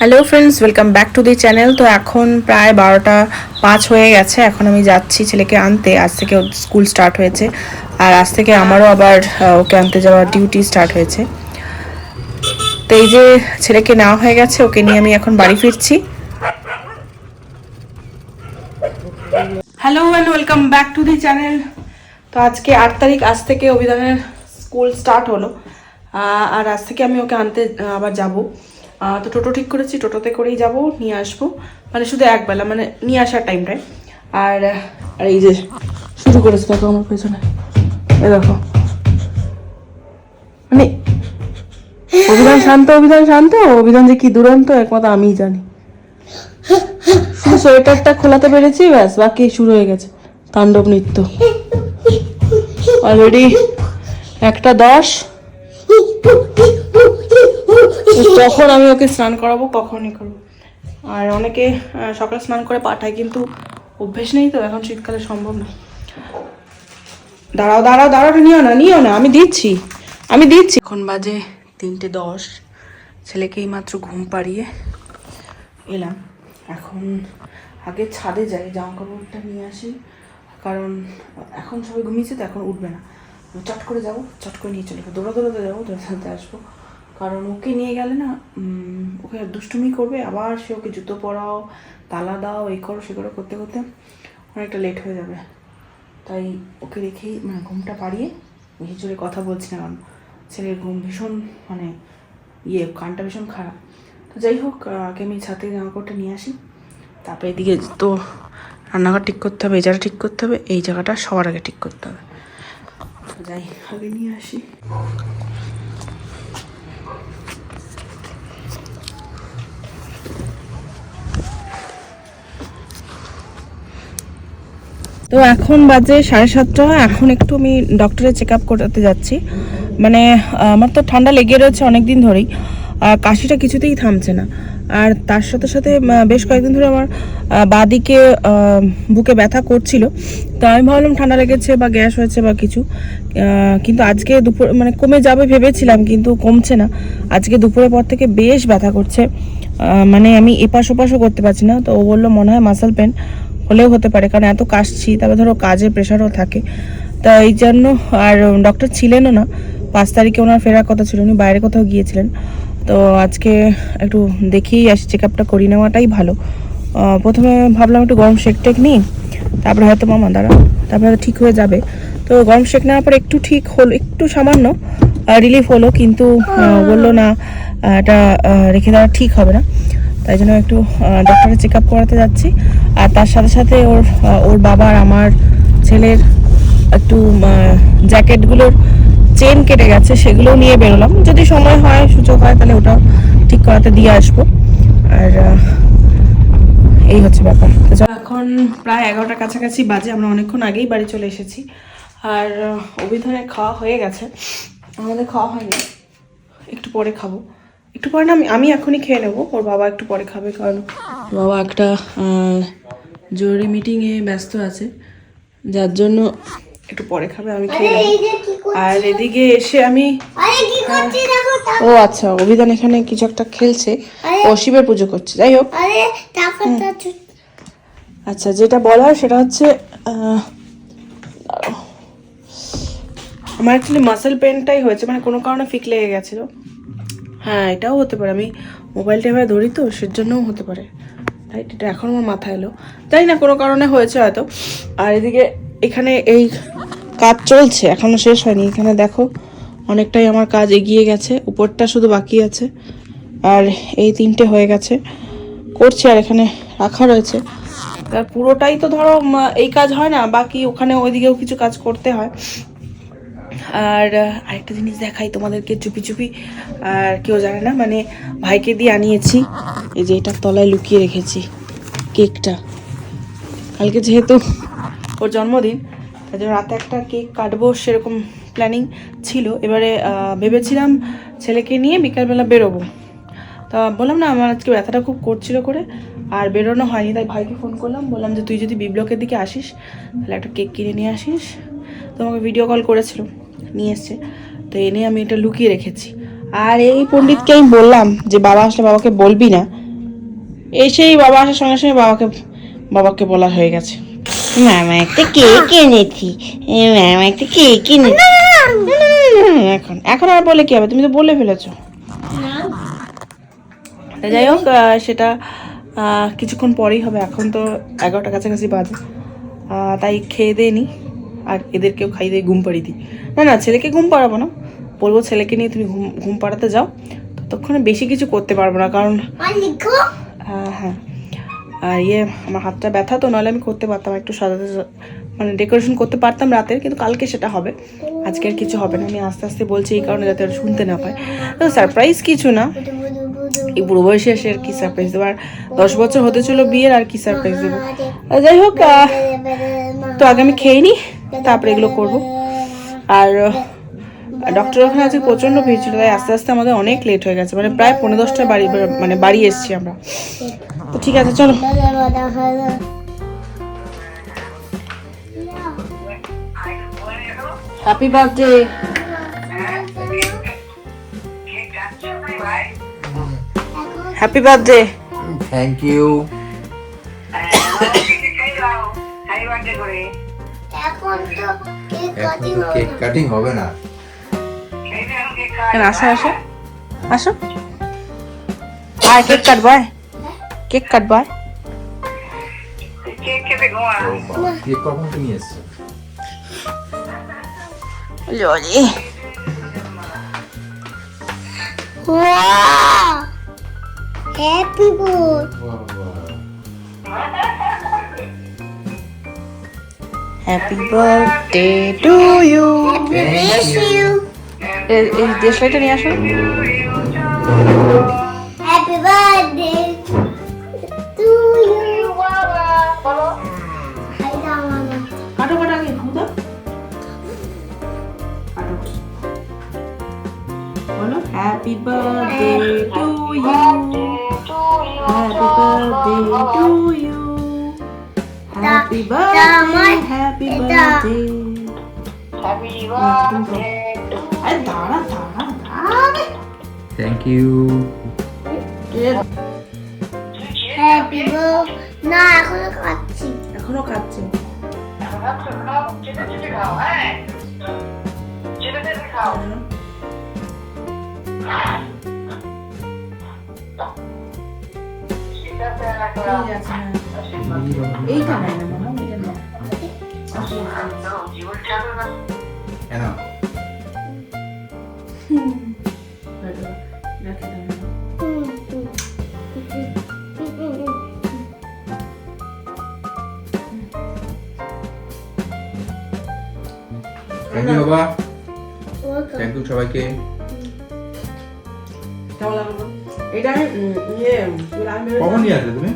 Hello friends, welcome back to the channel. তো এখন প্রায় 12টা 5 হয়ে গেছে। এখন আমি যাচ্ছি ছেলেকে আনতে। আজ থেকে স্কুল স্টার্ট হয়েছে, আর আজ থেকে আমারও আবার ওকে আনতে যাওয়ার ডিউটি স্টার্ট হয়েছে। তো এই যে ছেলেকে নেওয়া হয়ে গেছে, ওকে নিয়ে আমি এখন বাড়ি ফিরছি। Hello and welcome back to the channel. তো আজকে 8 তারিখ, আজ থেকে অভিধানের স্কুল স্টার্ট হলো, আর আজ থেকে আমি ওকে আনতে আবার যাব। তো টোটো ঠিক করেছি, টোটোতে করেই যাব, নিয়ে আসবো, মানে শুধু একবেলা, মানে নিয়ে আসার টাইমটায়। আর আর এই যে শুরু করেছে, দেখো আমার পেছনে, এই দেখো, মানে অভিধান শান্ত, অভিধান শান্ত, অভিধান যে কি দুরন্ত একমাত্র আমিই জানি। শুধু সোয়েটারটা খোলাতে পেরেছি, ব্যাস, বাকি শুরু হয়ে গেছে তাণ্ডব নৃত্য। অলরেডি 1:10। কখন আমি ওকে স্নান করাবো, কখনই করবো। আর অনেকে সকালে স্নান করে পাঠায়, কিন্তু অভ্যেস নেই তো, এখন শীতকালে সম্ভব না। দাঁড়াও দাঁড়াও দাঁড়াও, নিও না, আমি দিচ্ছি। এখন বাজে 3:10। ছেলেকে এইমাত্র ঘুম পাড়িয়ে এলাম। এখন আগে ছাদে যাই, জামা কাপড়টা নিয়ে আসি, কারণ এখন সবাই ঘুমিয়েছে তো, এখন উঠবে না। চট করে যাবো, চট করে নিয়ে চলে যাবো, দৌড়াতে যাবো, দৌড়াতে আসবো। কারণ ওকে নিয়ে গেলে না, ওকে দুষ্টুমি করবে, আবার সে ওকে জুতো পরাও, তালা দাও, এই করো সে করো করতে করতে অনেকটা লেট হয়ে যাবে। তাই ওকে রেখেই, মানে ঘুমটা পাড়িয়ে, বেশি জোরে কথা বলছি না, কারণ ছেলের ঘুম ভীষণ, মানে কানটা ভীষণ খারাপ। তো যাই হোক, আগে আমি ছাদে জামা কাপড়টা নিয়ে আসি, তারপরে এদিকে তো রান্নাঘর ঠিক করতে হবে, এই জায়গাটা ঠিক করতে হবে, এই জায়গাটা সবার আগে ঠিক করতে হবে। যাই আগে নিয়ে আসি। তো এখন বাজে 7:30। এখন একটু আমি ডক্টরের চেক আপ করাতে যাচ্ছি। মানে আমার তো ঠান্ডা লেগে রয়েছে অনেক দিন ধরেই, কাশিটা কিছুতেই থামছে না। আর তার সাথে সাথে বেশ কয়েকদিন ধরে আমার বাঁদিকে বুকে ব্যথা করছিল। তো আমি ভাবলাম ঠান্ডা লেগেছে বা গ্যাস হয়েছে বা কিছু, কিন্তু আজকে দুপুর, মানে কমে যাবে ভেবেছিলাম, কিন্তু কমছে না। আজকে দুপুরের পর থেকে বেশ ব্যথা করছে, মানে আমি এপাশ ওপাশও করতে পারছি না। তো ও বললো মনে হয় মাসেল পেন হলেও হতে পারে, কারণ এত কাশছি, তারপর ধরো কাজের প্রেশারও থাকে। তা এই জন্য, আর ডক্টর ছিলেনও না 5 তারিখে, ওনার ফেরার কথা ছিল, উনি বাইরে কোথাও গিয়েছিলেন। তো আজকে একটু দেখেই আসি, চেক আপটা করি নেওয়াটাই ভালো। প্রথমে ভাবলাম একটু গরম শেক টেক নিই, তারপরে হয়তো তারপরে হয়তো ঠিক হয়ে যাবে। তো গরম শেক নেওয়ার পর একটু ঠিক হলো, একটু সামান্য রিলিফ হলো, কিন্তু বললো না, এটা রেখে দেওয়া ঠিক হবে না। তাই জন্য একটু ডক্টরের চেক আপ করাতে যাচ্ছি। আর তার সাথে সাথে ওর বাবার, আমার ছেলের একটু জ্যাকেটগুলোর চেন কেটে গেছে, সেগুলোও নিয়ে বেরোলাম। যদি সময় হয়, সুযোগ হয়, তাহলে ওটাও ঠিক করাতে দিয়ে আসবো। আর এই হচ্ছে ব্যাপার। এখন প্রায় 11টার কাছাকাছি বাজে, আমরা অনেকক্ষণ আগেই বাড়ি চলে এসেছি। আর অভিধানের খাওয়া হয়ে গেছে, আমাদের খাওয়া হয়নি, একটু পরে খাবো। একটু পরে না, আমি এখনই খেয়ে নেবো, ওর বাবা একটু পরে খাবে, কারণ বাবা একটা জরুরি মিটিংয়ে ব্যস্ত আছে, যার জন্য একটু পরে খাবে, আমি খেয়ে নেবো। আর এদিকে এসে আমি, ও আচ্ছা, অভিধান এখানে কিছু একটা খেলছে, ও শিবের পুজো করছে। যাই হোক, আচ্ছা, যেটা বলার সেটা হচ্ছে, আমার অ্যাকচুয়ালি মাসেল পেনটাই হয়েছে, মানে কোনো কারণে ফিক লেগে গেছিলো। হ্যাঁ, এটাও হতে পারে, আমি মোবাইলটা এভাবে ধরি তো, সেজন্যও হতে পারে। তাই এটা এখন আমার মাথায় এলো, জানি না, কোনো কারণে হয়েছে হয়তো। আর এদিকে এখানে এই কাজ চলছে, এখনো শেষ হয়নি। এখানে দেখো, অনেকটাই আমার কাজ এগিয়ে গেছে, উপরটা শুধু বাকি আছে, আর এই 3টে হয়ে গেছে, করছি। আর এখানে রাখা রয়েছে, তার পুরোটাই তো ধরো এই কাজ হয় না, বাকি ওখানে ওইদিকেও কিছু কাজ করতে হয়। আর আরেকটা জিনিস দেখাই তোমাদেরকে চুপি চুপি, আর কেউ জানে না, মানে ভাইকে দিয়ে আনিয়েছি, এই যে এটার তলায় লুকিয়ে রেখেছি কেকটা। কালকে যেহেতু ওর জন্মদিন, তাই জন্য রাতে একটা কেক কাটবো, সেরকম প্ল্যানিং ছিল। এবারে ভেবেছিলাম ছেলেকে নিয়ে বিকালবেলা বেরোবো, তা বললাম না, আমার আজকে ব্যথাটা খুব করছিল করে, আর বেরোনো হয়নি। তাই ভাইকে ফোন করলাম, বললাম যে তুই যদি বি ব্লকের দিকে আসিস, তাহলে একটা কেক কিনে নিয়ে আসিস। তোমাকে ভিডিও কল করেছিল, নিয়ে এসছে। তো এনে আমি এটা লুকিয়ে রেখেছি। আর এই পণ্ডিতকে আমি বললাম যে বাবা আসলে বাবাকে বলবি না, এসেই বাবা আসার সঙ্গে সঙ্গে বাবাকে বলা হয়ে গেছে, মামা একটা কেক এনেছি, মামা একটা কেক এনেছি। এখন আর বলে কি হবে, তুমি তো বলে ফেলেছো। যাই হোক, সেটা কিছুক্ষণ পরেই হবে। এখন তো 11টা কাছাকাছি বাজে, তাই খেয়ে দিয়ে নিই আর এদেরকেও খাই দিয়ে ঘুম পাড়িয়ে দিই। না ছেলেকে ঘুম পাড়াবো না, বলবো ছেলেকে নিয়ে তুমি ঘুম পাড়াতে যাও, ততক্ষণে বেশি কিছু করতে পারবো না, কারণ হ্যাঁ আর আমার হাতটা ব্যথা তো, নাহলে আমি করতে পারতাম একটু সাজাতে, মানে ডেকোরেশন করতে পারতাম রাতের, কিন্তু কালকে সেটা হবে, আজকে আর কিছু হবে না। আমি আস্তে আস্তে বলছি এই কারণে যাতে আর শুনতে না পায়। সারপ্রাইজ কিছু না, এই বুড়ো বয়সে এসে আর কি সারপ্রাইজ দেবো, আর 10 বছর হতে চলো বিয়ের, আর কি সারপ্রাইজ দেবো। যাই হোক, তো আগে আমি খেয়ে নিই, তারপরে এগুলো করবো। আর ডক্টর ওখানে আজকে প্রচণ্ড ভিড় ছিল, তাই আস্তে আস্তে আমাদের অনেক লেট হয়ে গেছে, মানে প্রায় 10:45 বাড়ি এসছি আমরা। তো ঠিক আছে, চলো। Happy birthday. Happy birthday. Thank you. এখন তো কেক কাটিং হবে না। আসো আসো আসো, আয় কেক কাটবো, আয় কেক কাটবো, আয়। কেক কখন তুমি এসছো? ললি happy birthday. Happy birthday to you. এই দেশলাইটা নিয়ে আসো। Happy birthday to you. কাটো কাটো আগে ভুদা কাটো, বলো happy birthday to you, happy birthday to you, happy birthday, happy birthday. আরে দাঁড়া দাঁড়া দাঁড়া। Thank you. Happy birthday. না এখনো খাচ্ছি। এখনো খাচ্ছে। এইটা নাই না মামা, এইটা না। থ্যাংক ইউ বাবা। থ্যাংক ইউ সবাইকে। কেমন লাগলো? এটা আমি কখন নিয়ে আসবে তুমি?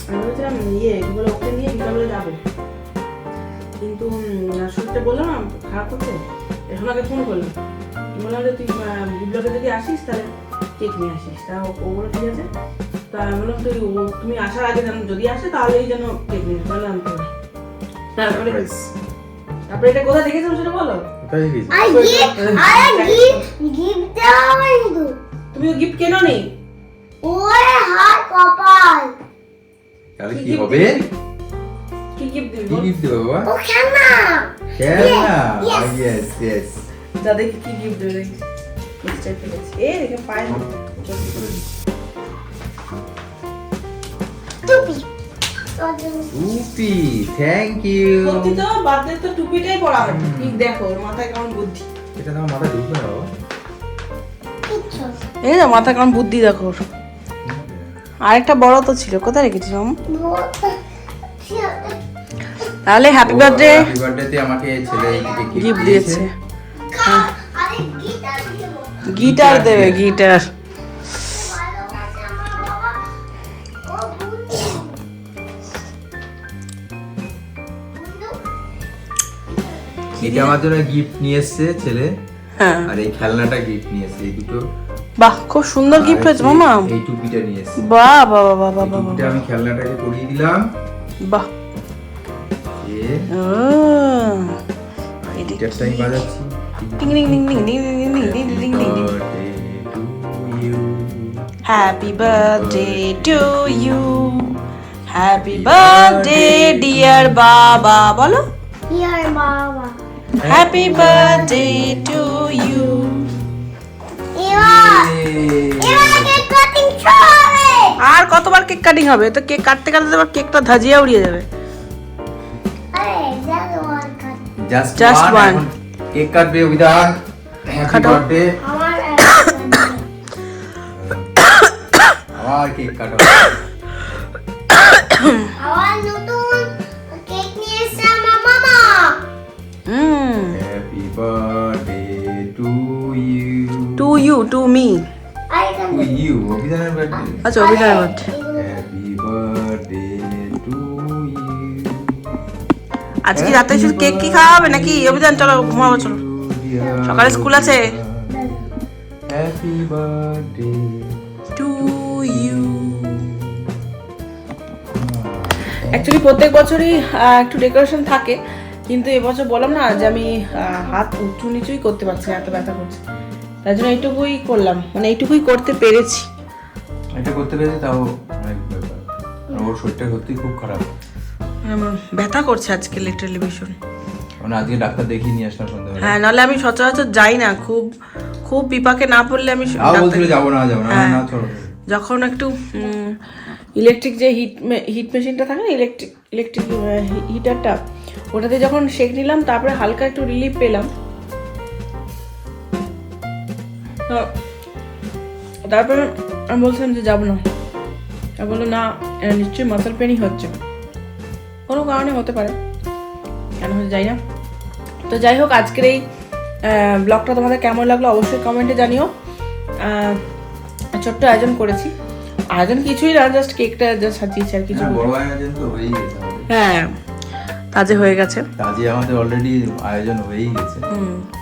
আমি বলছিলাম এগুলো ওকে নিয়ে বিকালবেলা যাবো, কিন্তু শরীরটা বললাম না খারাপ করছে, এখন আগে ফোন করলাম, বললাম যে তুই বিপ্লবে যদি আসিস তাহলে কেক নিয়ে আসিস। তা ওগুলো ঠিক আছে, তা আমি বললাম তুমি আসার আগে যদি আসে তাহলেই যেন কেক নিয়ে বললাম। তারপরে এটা কোথায় দেখেছো সেটা বলো। তুমি গিফট কেনো নি? ওরে হাত কপাল। তাহলে কি হবে? কি গিফট দিবি? কি গিফট দেবো বাবা? ও খেলনা। খেলনা। Yes yes. যা দেখি কি গিফট দেবে। নিশ্চয় পেয়েছি। দেখে পায় না। টুপি। টুপি। Thank you. সত্যি তো বার্থডে তো টুপিটাই পরা হয়। ঠিক দেখো ওর মাথায় কেমন বুদ্ধি। এটা তো আমার মাথায় ঢুকবে না বাবা। এই না মাথায় কেমন বুদ্ধি দেখো। আরেকটা বড় তো ছিল, কোথায় রেখেছিস মামা? তাহলে হ্যাপি বার্থডে। হ্যাপি বার্থডে তে আমাকে ছেলে গিফট দিয়েছে। গিটার দেবে, গিটার। এটা আমার জন্য গিফট নিয়ে এসেছে ছেলে, হ্যাঁ, আর এই খেলনাটা গিফট নিয়ে এসেছে, এই দুটো। বাহ, খুব সুন্দর গিফট হয়েছে মামা। এই টুপিটা নিয়ে এসেছে। বাহ বাহ বাহ বাহ বাহ। টুপিটা আমি খেলনাটাকে পরিয়ে দিলাম। বাহ। এই গিটারটাই বাজাচ্ছি। ডিং ডিং ডিং ডিং ডিং ডিং ডিং ডিং ডিং ডিং। Happy birthday to you, happy birthday dear বাবা, বলো Dear Mama. Happy birthday to you. এবার কেক কাটিং শুরু হবে। আর কতবার কেক কাটিং হবে? তো কেক কাটতে কাটতে আবার কেকটা ধাজিয়া উড়িয়ে যাবে। আরে just one cut. Just Just one. one. Cake কাটবে বিধান। হ্যাপি কাটো। বার্থডে। আমার আবার কেক কাটো। আমার নতুন কেক নিয়ে এসেছে আমার মামা। Happy birthday to you. To you, to me. আর এখানে টু ইউ অভিধানের বার্থডে। আচ্ছা, অভিনয় হচ্ছে। Happy birthday to you. আজকে রাতে শুধু কেক কি খাওয়া হবে নাকি? অভিযান চলো ঘুমাবো, চলো সকালে স্কুল আছে। Happy birthday to you. Actually প্রত্যেক বছরই একটু ডেকোরেশন থাকে, কিন্তু এবছর বললাম না যে আমি হাত উঁচু নিচুই করতে পারছি না, এত ব্যথা করছে। তাই জন্য এইটুকুই করলাম, মানে এইটুকুই করতে পেরেছি। এটা করতে পেরেছি তাও অনেক ব্যাপার। আর ওর শরীরটা সত্যি খুব খারাপ। আমার ব্যথা করছে আজকে লিটারালি ভীষণ। মানে আজকে ডাক্তার দেখিয়ে নিয়ে আসলাম সন্ধ্যাবেলা। হ্যাঁ, নাহলে আমি সচরাচর যাই না, খুব খুব বিপাকে না পড়লে আমি তাও বলছিল যাবো না যাবো না, হ্যাঁ। না চলো। যখন একটু ইলেকট্রিক যে হিট মেশিনটা থাকে না, ইলেকট্রিক হিটারটা, ওটাতে যখন সেক নিলাম, তারপরে হালকা একটু রিলিফ পেলাম। তো তারপরে আমি বলছিলাম যে যাবো না, তা বললো না, নিশ্চয়ই মাসেল পেনই হচ্ছে, কোনো কারণে হতে পারে, কেন হচ্ছে যাই না। তো যাই হোক, আজকের এই ব্লগটা তোমাদের কেমন লাগলো অবশ্যই কমেন্টে জানিও। ছোট্ট আয়োজন করেছি, আয়োজন কিছুই না, জাস্ট কেকটা জাস্ট সাজিয়েছি আর কিছু। হ্যাঁ, বড় আয়োজন তো হয়েই গেছে আমাদের। হ্যাঁ, কাজে হয়ে গেছে। কাজে আমাদের অলরেডি আয়োজন হয়েই গেছে,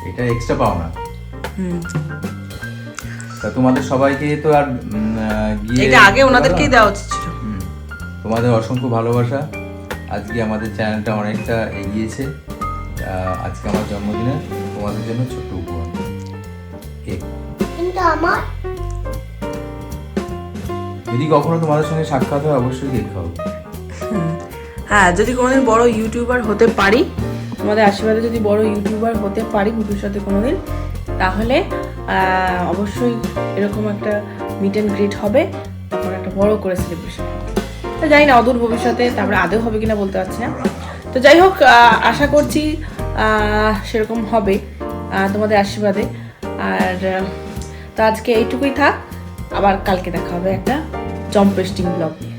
এটা এক্সট্রা পাওনা। তা তোমাদের সবাইকে তো আর গিয়ে এটা আগে ওনাদেরকেই দেওয়া উচিত ছিল। তোমাদের অসংখ্য ভালোবাসা। আজকে আমাদের চ্যানেলটা অনেকটা এগিয়েছে। আজকে আমার জন্মদিনে তোমাদের জন্য ছোট্ট উপহার কেক। কিন্তু আমার যদি কখনো তোমাদের সঙ্গে সাক্ষাৎ হয় অবশ্যই কেক খাবো। হ্যাঁ, যদি কোনোদিন বড় ইউটিউবার হতে পারি, তোমাদের আশীর্বাদে যদি বড় ইউটিউবার হতে পারি ভবিষ্যতে কোনোদিন, তাহলে অবশ্যই এরকম একটা মিট অ্যান্ড গ্রিট হবে, তখন একটা বড় করে সেলিব্রেশন হবে। জানি না অদূর ভবিষ্যতে, তারপরে আদৌ হবে কিনা বলতে পারছি না। তো যাই হোক, আশা করছি সেরকম হবে তোমাদের আশীর্বাদে। আর তো আজকে এইটুকুই থাক, আবার কালকে দেখা হবে একটা জম্পেস্টিং ব্লগ নিয়ে।